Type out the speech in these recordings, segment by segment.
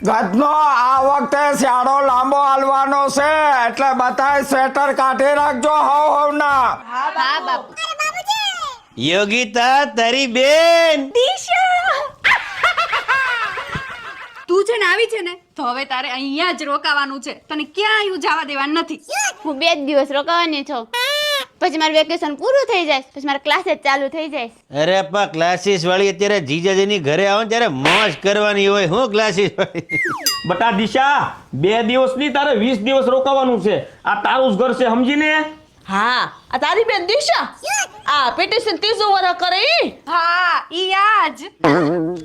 ગજનો આ વખતે શિયાળો લાંબો હાલવાનો છે એટલે બધાય સ્વેટર કાઢી રાખજો હવ ના. હા બાપુ. યોગિતા તારી બેન તું છે ને આવી છે ને તો હવે તારે અહીંયા જ રોકાવાનું છે. તને ક્યાંય જવા દેવાનું નથી. હું 2 દિવસ રોકાવાની છું, પછી મારું વેકેશન પૂરું થઈ જાય, પછી મારા ક્લાસીસ ચાલુ થઈ જાય. અરે પા ક્લાસીસ વાળી અત્યારે જીજાજીની ઘરે આવે ત્યારે મોજ કરવાની હોય. હું ક્લાસીસ વાળી બટા દિશા 2 દિવસ ની તારે 20 દિવસ રોકાવાનું છે. આ તારું જ ઘર છે સમજીને. હા આ તારી બેન દિશા આ પીટીસી 30 વર્ષ કરે ઈ. હા ઈ આજ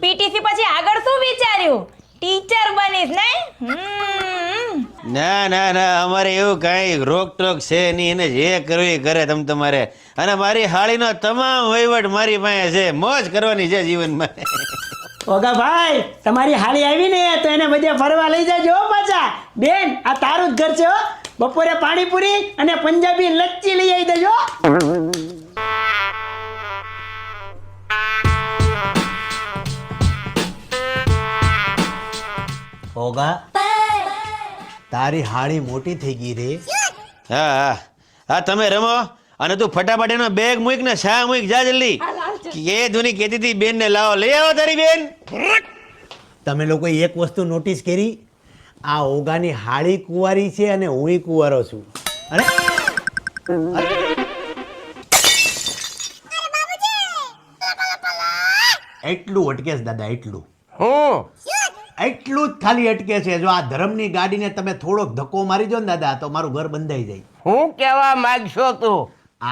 પીટીસી પછી આગળ શું વિચાર્યું? ટીચર બનીશ ને? ના ના ના અમારે એવું કઈ રોકટોક છે નહીં. એને જે કરવું એ કરે તમ તમારે. અને મારી હાળીનો તમામ વહીવટ મારી પાસે છે. મોજ કરવાની છે જીવનમાં. ઓગા ભાઈ તમારી હાળી આવી ને તો એને બધે ફરવા લઈ જાજો પાછા. બેન આ તારું જ ઘર છે હો. બપોરે પાણીપુરી અને પંજાબી લચ્છી લઈ આવી દેજો. ઓગા તારી હાળી મોટી થઈ ગઈ રે. હા હા હા તમે રમો અને તું ફટાફટ એનો બેગ મૂક ને શા મૂક જા જલ્દી. કે ધુની કહેતી હતી બેન ને લાવો લઈ આવો તારી બેન. તમે લોકો એક વસ્તુ નોટિસ કરી? આ ઓગાની હાળી કુંવારી છે અને હુંય કુંવારો છું. અરે એટલું અટકે છે દાદા, એટલું એટલું જ ખાલી અટકે છે. જો આ ધર્મની ગાડીને તમે થોડોક ધક્કો મારી દો ને દાદા તો મારું ઘર બંધાઈ જાય. હું કહેવા માંગશો તું?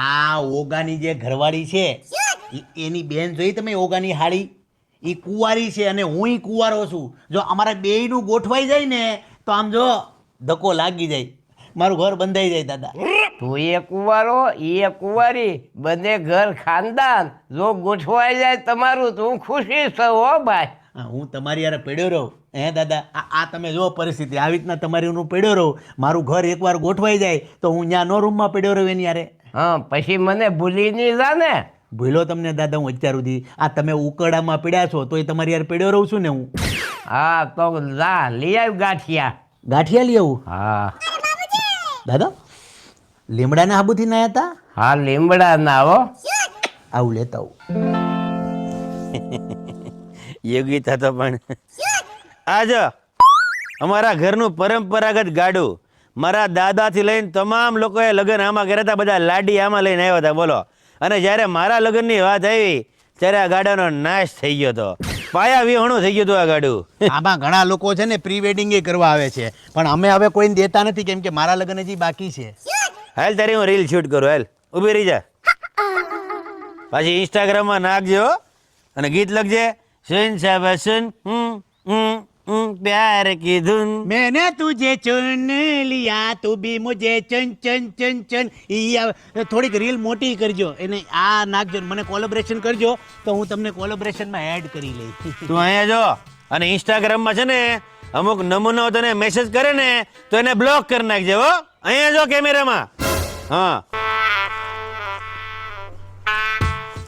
આ ઓગાની જે ઘરવાળી છે એની બેન જોઈ તમે? ઓગાની હાળી એ કુંવારી છે અને હુંય કુંવારો છું. જો અમારા બેયનું ગોઠવાઈ જાય ને તો આમ જો ધક્કો લાગી જાય, મારું ઘર બંધાઈ જાય દાદા. તું એ કુંવારો એ કુંવારી, બંને ઘર ખાનદાન જો ગોઠવાઈ જાય તમારું તો હું ખુશી છું હો ભાઈ. હું તમારી યાર પડ્યો રહું હે દાદા. આ તમે જો પરિસ્થિતિ આવી રીતના તમારી હું પડ્યો રહું. મારું ઘર એકવાર ગોઠવાઈ જાય તો હું ત્યાં નો રૂમમાં પડ્યો રહું એની યારે. હા પછી મને ભૂલી નહીં જા ને. ભૂલો તમને દાદા હું અત્યાર સુધી. આ તમે ઉકરડામાં પડ્યા છો તો એ તમારી યાર પડ્યો રહું છું ને હું. હા તો જા લઈ આવ ગાંઠિયા. ગાંઠિયા લઈ આવું? હા દાદા લીમડાના હાબુથી ના હતા? હા લીમડા ના હો. આવું લેતા આવું. યોગિતા તો પણ આજ અમારા ઘરનું પરંપરાગત ગાડું મારા દાદાથી લઈને તમામ લોકોએ લગ્ન આમાં કર્યા હતા. બધા લાડી આમાં લઈને આવ્યા હતા બોલો. અને જ્યારે મારા લગ્નની વાત આવી ત્યારે આ ગાડાનો નાશ થઈ ગયો હતો. પાયા વિહોણું થઈ ગયું હતું આ ગાડું. આમાં ઘણા લોકો છે ને પ્રી વેડિંગ કરવા આવે છે પણ અમે હવે કોઈને દેતા નથી કેમ કે મારા લગ્ન હજી બાકી છે. હાલ તારી હું રીલ શૂટ કરું. હાલ ઊભી રહી જા. પાછી ઇન્સ્ટાગ્રામમાં નાખજો અને ગીત લખજે. સુન સાબસુન प्यार की धुन मैंने तुझे चुन लिया तू भी मुझे चन चन चन चन. થોડીક રીલ મોટી કરજો એને આ નાખજો, મને કોલેબોરેશન કરજો તો હું તમને કોલેબોરેશનમાં એડ કરી લઈશ. તું અહીંયા જો. અને ઇન્સ્ટાગ્રામમાં છે ને અમુક નમૂનો તને મેસેજ કરે ને તો એને બ્લોક કરી નાખજે હો. અહીંયા જો કેમેરામાં. હા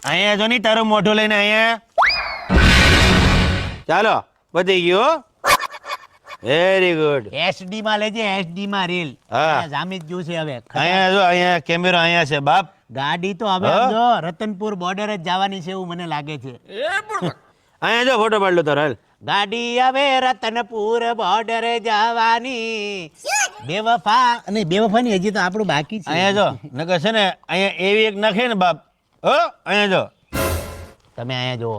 અહીંયા જો નહીં તારું મોઢું લઈને અહીંયા. ચાલો પતી ગયું. Very good. એચડી માં લેજે, એચડી માં રીલ. હા જામી જ ગયું છે હવે. અહીંયા જો અહીંયા કેમેરો અહીંયા છે બાપ. ગાડી તો હવે જો રતનપુર બોર્ડર જ જવાની છે એવું મને લાગે છે. અહીંયા જો ફોટો પાડલો તારો. હાલ ગાડી હવે રતનપુર બોર્ડર જવાની. બેવફા અને બેવફા ની હજી તો આપણું બાકી છે. અહીંયા જો નકર છે ને અહીંયા એવી એક નાખે ને બાપ. હો અહીંયા જો તમે અહીંયા જો.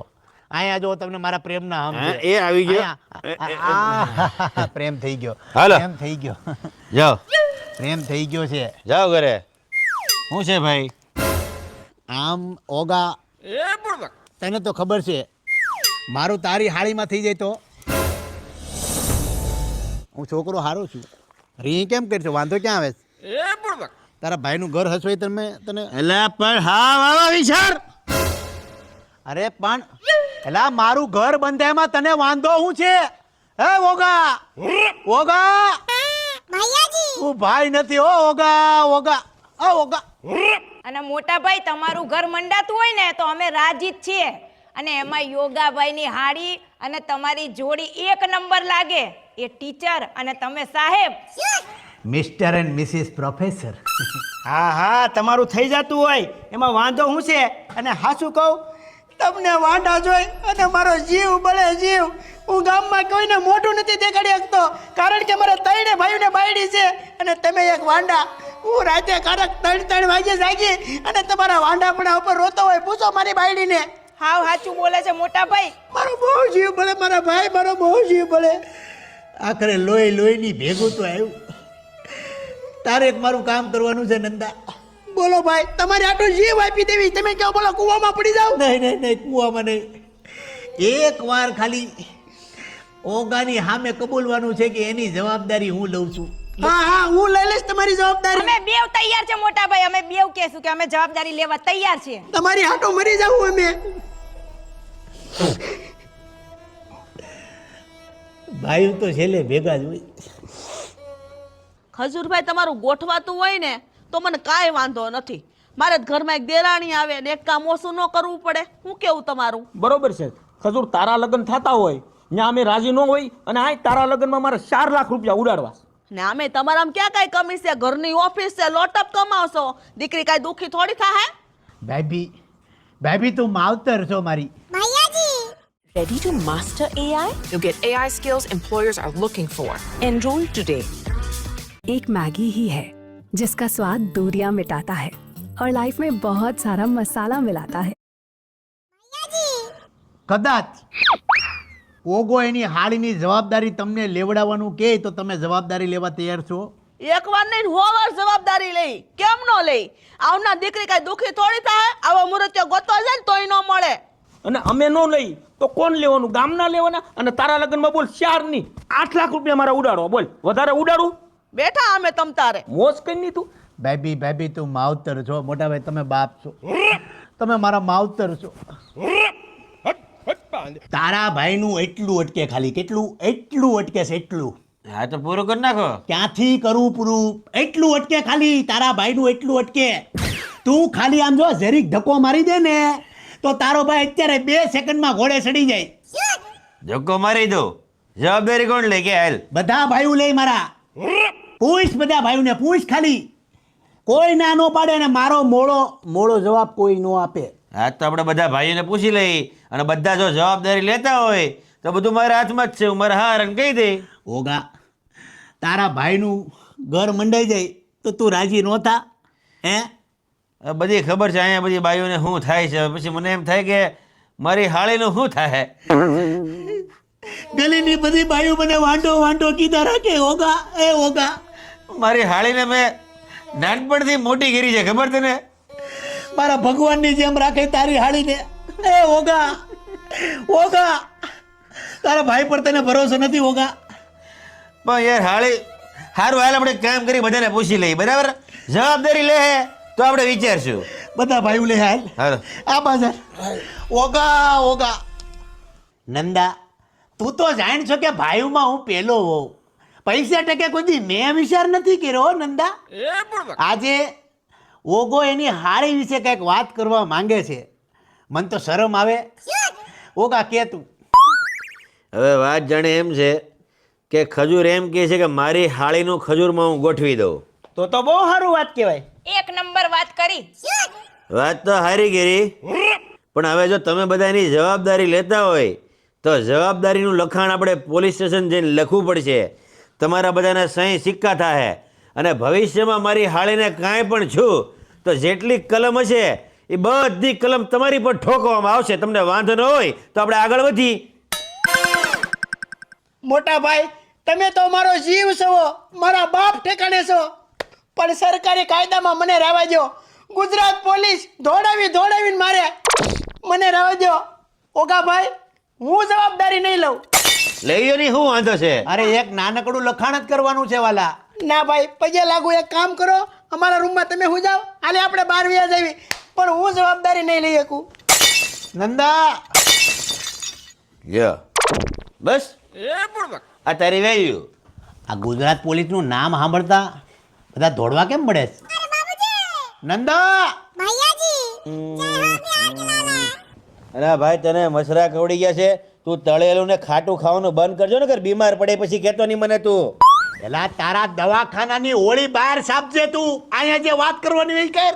અહીંયા જો તમને મારા પ્રેમ ના એ આવી ગયો. પ્રેમ થઈ ગયો. હાલો પ્રેમ થઈ ગયો. જાઓ પ્રેમ થઈ ગયો છે. જાઓ ઘરે. શું છે ભાઈ? આમ ઓગા તને તો ખબર છે મારું તારી હાળીમાં થઈ જાય તો હું છોકરો હારો છું. રી કેમ કરશો? વાંધો ક્યાં આવે? તારા ભાઈનું ઘર હસવાય તમે તને એલા પણ હા વાવા વિચાર. અરે પણ એલા મારું ઘર બંધાયમાં તને વાંધો શું છે? હે ઓગા ઓગા તું ભાઈ નથી હો ઓગા ઓગા ઓગા. અને મોટા ભાઈ તમારું ઘર મંડાતું હોય ને તો અમે રાજી જ છીએ. અને એમાં યોગાભાઈની હાડી અને તમારી જોડી એક નંબર લાગે. એ ટીચર અને તમે સાહેબ. Mister and missus professor. હા હા તમારું થઈ જતું હોય એમાં વાંધો શું છે? અને હાચું કહું, તમને વાંઢા જોઈ અને મારો જીવ બળે જીવ. હું ગામમાં કોઈને મોઢું નથી દેખાડી શકતો, કારણ કે મારા ત્રણે ભાઈઓને બાયડી છે અને તમે એક વાંઢા. હું રાતે કારક 3 વાગે જાગી અને તમારા વાંઢાપણા ઉપર રોતો હોય. પૂછો મારી બાયડીને. હાવ સાચું બોલે છે મોટા ભાઈ. મારો બહુ જીવ બળે મારા ભાઈ, મારો બહુ જીવ બળે. આખરે લોહીની ભેગું તો આવ્યું. તારે એક મારું કામ કરવાનું છે નંદા. બોલો ભાઈ, તમારે આટલો જીવ આપી દેવી, તમે કહો બોલો કૂવામાં પડી જાવ. નહીં કૂવામાં નહીં. એક વાર ખાલી ઓગાની સામે કબૂલવાનું છે કે એની જવાબદારી હું લઉં છું. હા હું લઈ લઈશ તમારી જવાબદારી. અમે બેવ તૈયાર છે મોટા ભાઈ. અમે બેવ કહેશું કે અમે જવાબદારી લેવા તૈયાર છીએ. તમારી હાટો મરી જાવું અમે. ભાઈ તો છેલ્લે ભેગા જ હોય. ખજૂરભાઈ તમારું ગોઠવાતું હોય ને તો મને કાંઈ વાંધો નથી. મારે જ ઘરમાં એક દેરાણી આવે ને એક કામ ઓછું ન કરવું પડે. હું કેવું તમારું? બરોબર છે ખજૂર, તારા લગ્ન થતા હોય ત્યાં અમે રાજી ન હોય અને આ તારા લગ્નમાં મારે 4 લાખ રૂપિયા ઉડાડવા. ને આમે તમારામાં ક્યાં કાંઈ કમી છે? ઘરની ઓફિસ છે, લોટઅપ કમાવશો. દીકરી કાંઈ દુઃખી થોડી થાય? ભાભી તું માવતર છો મારી. Ready to master AI? You get AI skills employers are looking for. Enroll today. एक मैगी ही है जिसका स्वाद दूरियां मिटाता है और लाइफ में बहुत सारा मसाला मिलाता है. કદાચ ઓગો એની હાળીની જવાબદારી તમને લેવડાવવાનું કહે તો તમે જવાબદારી લેવા તૈયાર છો? એક વાર નહીં 100 વાર જવાબદારી લઈ. કેમ ન લઈ? આવનાર દીકરી કાંઈ દુઃખી થોડી થાય? આવો મુરત્યો ગોતવા જાય ને તોય ન મળે. અને અમે ન લઈ તો કોણ લેવાનું? ગામના લેવાના. અને તારા લગ્નમાં બોલ 4 નહીં 8 લાખ રૂપિયા મારા ઉડાડો. બોલ વધારે ઉડાડું? બેઠા અમે તમ તારે મોજ કઈ નહીં તું. ભાભી તું માવતર છો. મોટા ભાઈ તમે બાપ છો. તમે મારા માવતર છો. તારા ભાઈનું એટલું અટકે, ખાલી એટલું અટકે છે. એટલું હા તો પૂરું કરી નાખો. ક્યાંથી કરું પૂરું? એટલું અટકે ખાલી. તારા ભાઈનું એટલું અટકે. તું ખાલી આમ જો જરીક ધક્કો મારી દે ને તો તારો ભાઈ અત્યારે 2 સેકન્ડમાં ઘોડે ચડી જાય. ધક્કો મારી દો, જવાબદારી કોણ લે કે? હાલ બધા ભાઈઓ લે મારા. પૂછ બધા ભાઈઓને, પૂછ ખાલી. કોઈ ના નો પાડે ને મારો મોળો જવાબ કોઈ નો આપે. હા તો આપણે બધા ભાઈઓને પૂછી લઈ અને બધા જો જવાબદારી લેતા હોય તો બધું મારા હાથમાં જ છે. હું મારા હારને કહી દે. ઓગા તારા ભાઈનું ઘર મંડાઈ જાય તો તું રાજી નો થા? હે બધી ખબર છે અહીંયા બધી બાઈઓને શું થાય છે. પછી મને એમ થાય કે મારી હાળીનું શું થાય. ગલીની બધી બાઈઓ મને વાંઢો કીધા રાખે. ઓગા મારી હાળીને મેં નાનપણથી મોટી કરી છે, ખબર તને? મારા ભગવાનની જેમ રાખે તારી હાળીને. ઓગા તારા ભાઈ પર તને ભરોસો નથી ઓગા? પણ યાર હાળી સારું હાલ આપણે કામ કરી બધાને પૂછી લઈએ, બરાબર? જવાબદારી લે તો આપણે વિચારશું. બધા ભાઈઓ લે હાલ. હાલો આ બાજાર. ઓગા નંદા તું તો જાણ છો કે ભાઈઓમાં હું પેલો હોઉં. પૈસા ટકે કોઈ દી મેં વિચાર નથી કર્યો નંદા. આજે ઓગો એની હાળી વિશે કંઈક વાત કરવા માંગે છે. મને તો શરમ આવે. ઓગા કે તું હવે વાત જાણે એમ છે કે ખજૂર એમ કહે છે કે મારી હાળીનું ખજૂરમાં હું ગોઠવી દઉં. તો બહુ સારું વાત કહેવાય. 1 નંબર વાત કરી. વાત તો હારી કરી, પણ હવે જો તમે બધા એની જવાબદારી લેતા હોય તો જવાબદારીનું લખાણ આપણે પોલીસ સ્ટેશન જઈને લખવું પડશે. તમારા બધાના સહી સિક્કા થાય અને ભવિષ્યમાં મારી હાળીને કાંઈ પણ છું તો જેટલી કલમ હશે એ બધી કલમ તમારી પર ઠોકવામાં આવશે. તમને વાંધો ન હોય તો આપણે આગળ વધી. મોટા ભાઈ તમે તો મારો જીવ છો, મારા બાપ ઠેકાણે છો, પણ સરકારી કાયદામાં મને રહેવા દો. ગુજરાત પોલીસ દોડાવીને મારે. મને રહેવા દો ઓગા ભાઈ. હું જવાબદારી નહીં લઉં. લઈ લો નહીં, શું વાંધો છે? અરે એક નાનકડું લખાણ જ કરવાનું છે વાલા. ના ભાઈ પગે લાગુ. એક કામ કરો, અમારા રૂમમાં તમે હું જાઓ, હાલે આપણે 12 વ્યાજ આવી, પણ હું જવાબદારી નહીં લઈ શકું. નંદા યો બસ આ તારી વેલ્યુ. આ ગુજરાત પોલીસનું નામ સાંભળતા બધા દોડવા કેમ પડે છે? નંદા અરે ભાઈ તને મસરા કવડી ગયા છે તું તળેલું ને ખાટું ખાવાનું બંધ કરજો ને, બીમાર પડે પછી કહેતો નહીં મને તું. એલા તારા દવાખાનાની હોળી બહાર સાપજે તું. અહીંયા જે વાત કરવાની હોય કર.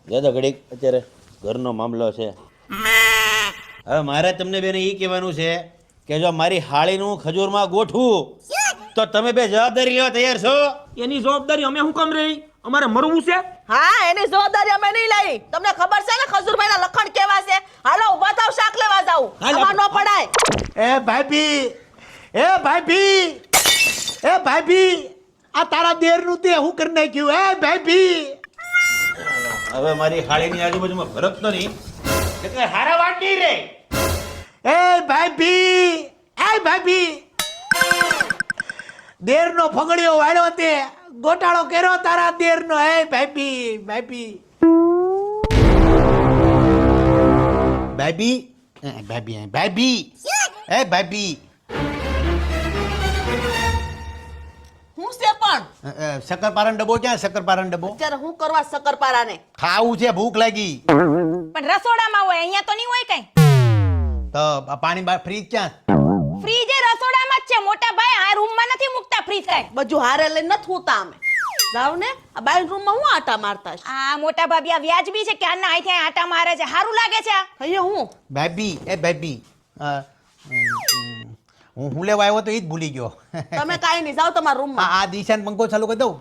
જો તો ઘડીક અત્યારે ઘરનો મામલો છે. હવે મારે તમને બેને એ કહેવાનું છે કે જો મારી હાળીનું ખજૂરમાં ગોઠવું તો તમે બે જવાબદારી લેવા તૈયાર છો? એની જવાબદારી અમે શું કામ રહી? અમારે મરવું છે? હા, એની જવાબદારી અમે નહીં લઈ. તમને ખબર છે ને ખજૂરભાઈના લખણ કેવા છે? હાલો ઊભા થાવ, શાક લેવા જાવ. આમાં ન પડાય. એ ભાભી, એ ભાભી, એ ભાભી, આ તારા દેરનું તે હું કરી નાખ્યું? એ ભાભી, હવે મારી હાળીની આજુબાજુમાં ફરક તો નહીં એટલે હારા વાત નહીં રે. એ ભાભી, એ ભાભી, દેરનો ફગડિયો વાળ્યો તે ગોટાળો કર્યો તારા દેરનો. એ ભાભી, ભાભી, ભાભી, ભાભી, ભાભી, એ ભાભી, હું છે પણ શક્કરપારાનો ડબ્બો ક્યાં? શક્કરપારાનો ડબ્બો અત્યારે હું કરવા શક્કરપારાને? ખાવું છે, ભૂખ લાગી. પણ રસોડામાં હોય, અહીંયા તો નહીં હોય કઈ. તો પાણી ફ્રીજ ક્યાં? ફ્રીજ એ રસોડામાં જ છે મોટા ભાઈ, આ રૂમમાં નથી મૂકતા ફ્રીજ કઈ. બધું હારે લઈને નથી હોતા અમે. જાવ ને, આ બાય રૂમમાં હું આટા મારતા છે. આ મોટા ભાભી આ વ્યાજબી છે કે આના અહીંથી અહીં આટા મારે છે? સારું લાગે છે આ? અહીંયા હું ભાભી, એ ભાભી, હું લેવા આવ્યો તો એ જ ભૂલી ગયો. તમે કાઈ નહીં, જાવ તમારા રૂમમાં. આ દિશાને પંખો ચાલુ કરી દઉં?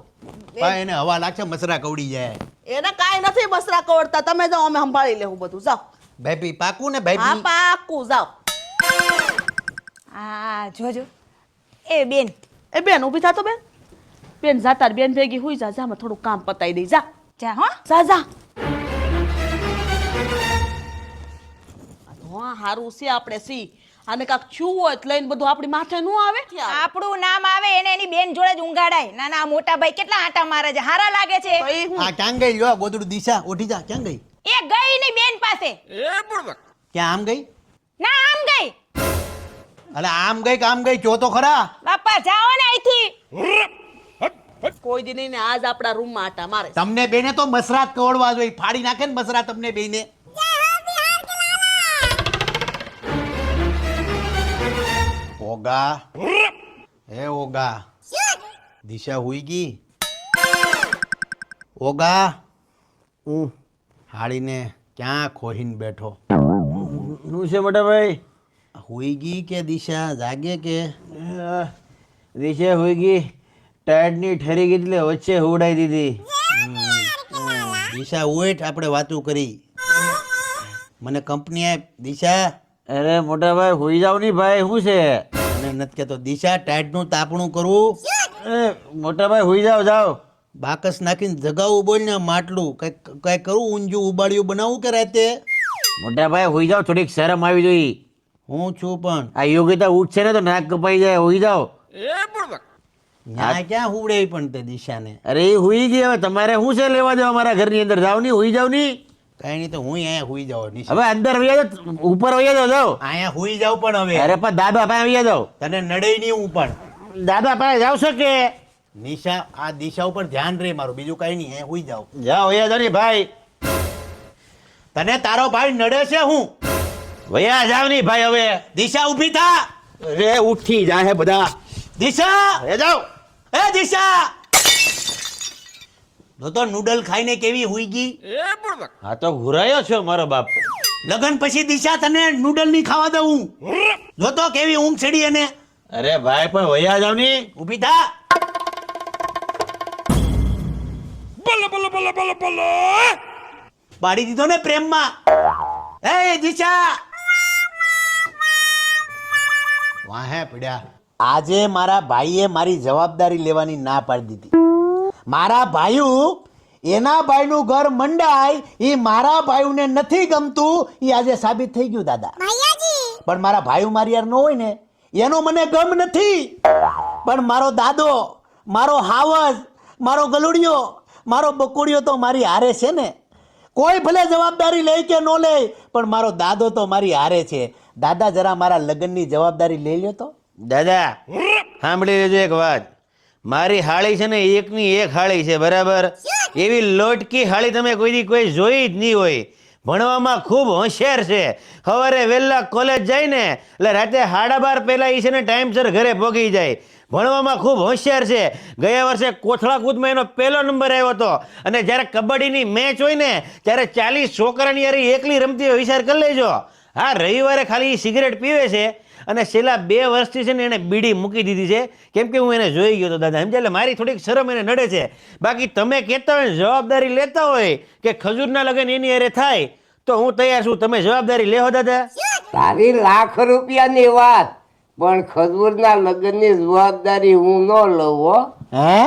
ભાઈ એને હવા લાગશે, મસરા કવડી જાય. એને કાઈ નથી બસરા કવડતા. તમે જાઓ, અમે સંભાળી લેવું બધું. જાવ. ભાભી પાકું ને? હા ભાભી પાકું, જાવ. આ જોજો એ બેન, એ બેન ઊભી થા તો બેન. બેન જાતા બેન ભેગી હુઈ જા. જામાં થોડું કામ પતાઈ દઈ. જા જા હો. જા જા. હા હારું છે આપણે સી. આને કાક છું હોય તો લઈને બધું આપણી માથે નું આવે. આપણું નામ આવે એને એની બેન જોડે જ ઊંઘાડાય. ના ના મોટા ભાઈ કેટલા આટા મારે છે, હારા લાગે છે. આ ક્યાં ગઈ? લ્યો ગોદડું દિશા ઓઠી જા. ક્યાં ગઈ? એ ગઈ ની બેન પાસે. ક્યાં આમ ગઈ? ના આમ ગઈ. અલે આમ ગઈ કે આમ ગઈ? જો તો ખરા. બાપા જાઓ ને અહીંથી. કોઈ દી નહીં ને આજ આપણા રૂમમાં આટા મારે. તમને બેને તો મસરાત કવડવા જોઈએ. ફાડી નાખે ને મસરા તમને બેને. ઓગા, એ ઓગા, દિશા હુઈ ગઈ? ઓગા, હાડીને ક્યાં ખોહીને બેઠો? શું છે મોટા ભાઈ? હુઈ ગઈ કે દિશા જાગે કે? દિશા હોઈ ગઈ, ટાયર્ડની ઠરી ગઈ એટલે વચ્ચે હુવડાઈ દીધી. દિશા ઉઠ, આપણે વાતું કરી. મને કંપની આપ દિશા. અરે મોટા ભાઈ હોઈ જાવ નહીં ભાઈ, શું છે? મને નથી કહેતો દિશા, ટાઈટનું તાપણું કરવું. મોટા ભાઈ હોઈ જાવ, જાવ. બાકસ નાખીને જગાવું બોલ ને. માટલું કઈ કરું? ઊંજું ઉબાડિયું બનાવું કે રાતે? મોટા ભાઈ હોઈ જાવ, થોડીક શરમ આવી જોઈએ. હું છું પણ આ યોગિતા ઉઠશે ને તો નાક કપાઈ જાય. હોઈ જાવ. ત્યાં ક્યાં હુવડે પણ તે દિશાને? અરે એ હુઈ ગઈ, હવે તમારે શું છે લેવા દેવા મારા ઘરની અંદર? જાવ નહીં, હુઈ જાવ નહીં. કઈ નહીં તો હું અહીંયા હુઈ જાવ. હવે અંદર વયા જાવ, ઉપર વયા જાવ. જાવ અહીંયા હુઈ જાવ પણ હવે. અરે પણ દાદા પાસે વયા જાવ. તને નડે નહીં હું પણ. દાદા પાસે જાવ છો કે? નિશા આ દિશા ઉપર ધ્યાન રહે મારું, બીજું કઈ નહીં. હુઈ જાવ. જાઓ વયા જાવ ને ભાઈ. તને તારો ભાઈ નડે છે? હું વયા જાવ નહીં ભાઈ. હવે દિશા ઊભી થા. રે ઉઠી જાય બધા. દિશા વયા જાવ. એ દિશા, તો નૂડલ ખાઈને કેવી હુઈ ગઈ? હા તો ઘુરાયો છો મારો બાપ. લગન પછી દિશા તને નૂડલ નહીં ખાવા દઉં. જો તો કેવી ઊંઘ ચડી એને. અરે ભાઈ પણ વયા જાવ નહીં. ઊભી થા. પાડી દીધો ને પ્રેમમાં. એ દિશા વાહે પડ્યા. આજે મારા ભાઈએ મારી જવાબદારી લેવાની ના પાડી દીધી. મારા ભાઈઓ એના ભાઈનું ઘર મંડાય એ મારા ભાઈઓને નથી ગમતું. એ આજે સાબિત થઈ ગયું દાદા. પણ મારા ભાઈઓ મારી યાર ન હોય ને એનો મને ગમ નથી. પણ મારો દાદો, મારો હાવજ, મારો ગલુડિયો, મારો બકુડિયો તો મારી હારે છે ને. કોઈ ભલે જવાબદારી લે કે ન લે પણ મારો દાદો તો મારી હારે છે. દાદા જરા મારા લગ્નની જવાબદારી લઈ લ્યો તો. દાદા સાંભળી લેજો એક વાત. મારી હાળી છે ને એકની એક હાળી છે, બરાબર? એવી લોટકી હાળી તમે કોઈ જોઈ જ નહીં હોય. ભણવામાં ખૂબ હોશિયાર છે. સવારે વહેલા કોલેજ જાય ને એટલે રાતે 12:30 પહેલા એ છે ને ટાઈમસર ઘરે પહોંચી જાય. ભણવામાં ખૂબ હોશિયાર છે. ગયા વર્ષે કોથળા કૂદમાં એનો પહેલો નંબર આવ્યો હતો. અને જ્યારે કબડ્ડીની મેચ હોય ને ત્યારે 40 છોકરાની યાર એકલી રમતી હોય, વિચાર કરી લેજો. હા, રવિવારે ખાલી સિગરેટ પીવે છે અને છેલ્લા 2 વર્ષથી છે ને એને બીડી મૂકી દીધી છે, કેમ કે હું એને જોઈ ગયો હતો દાદા, સમજ્યા? એટલે મારી થોડીક શરમ એને નડે છે. બાકી તમે કહેતા હોય જવાબદારી લેતા હોય કે ખજૂરના લગ્ન એની હારે થાય તો હું તૈયાર છું. તમે જવાબદારી લેવો દાદા? તારી લાખ રૂપિયાની વાત, પણ ખજૂરના લગ્નની જવાબદારી હું ન લઉં હો. હે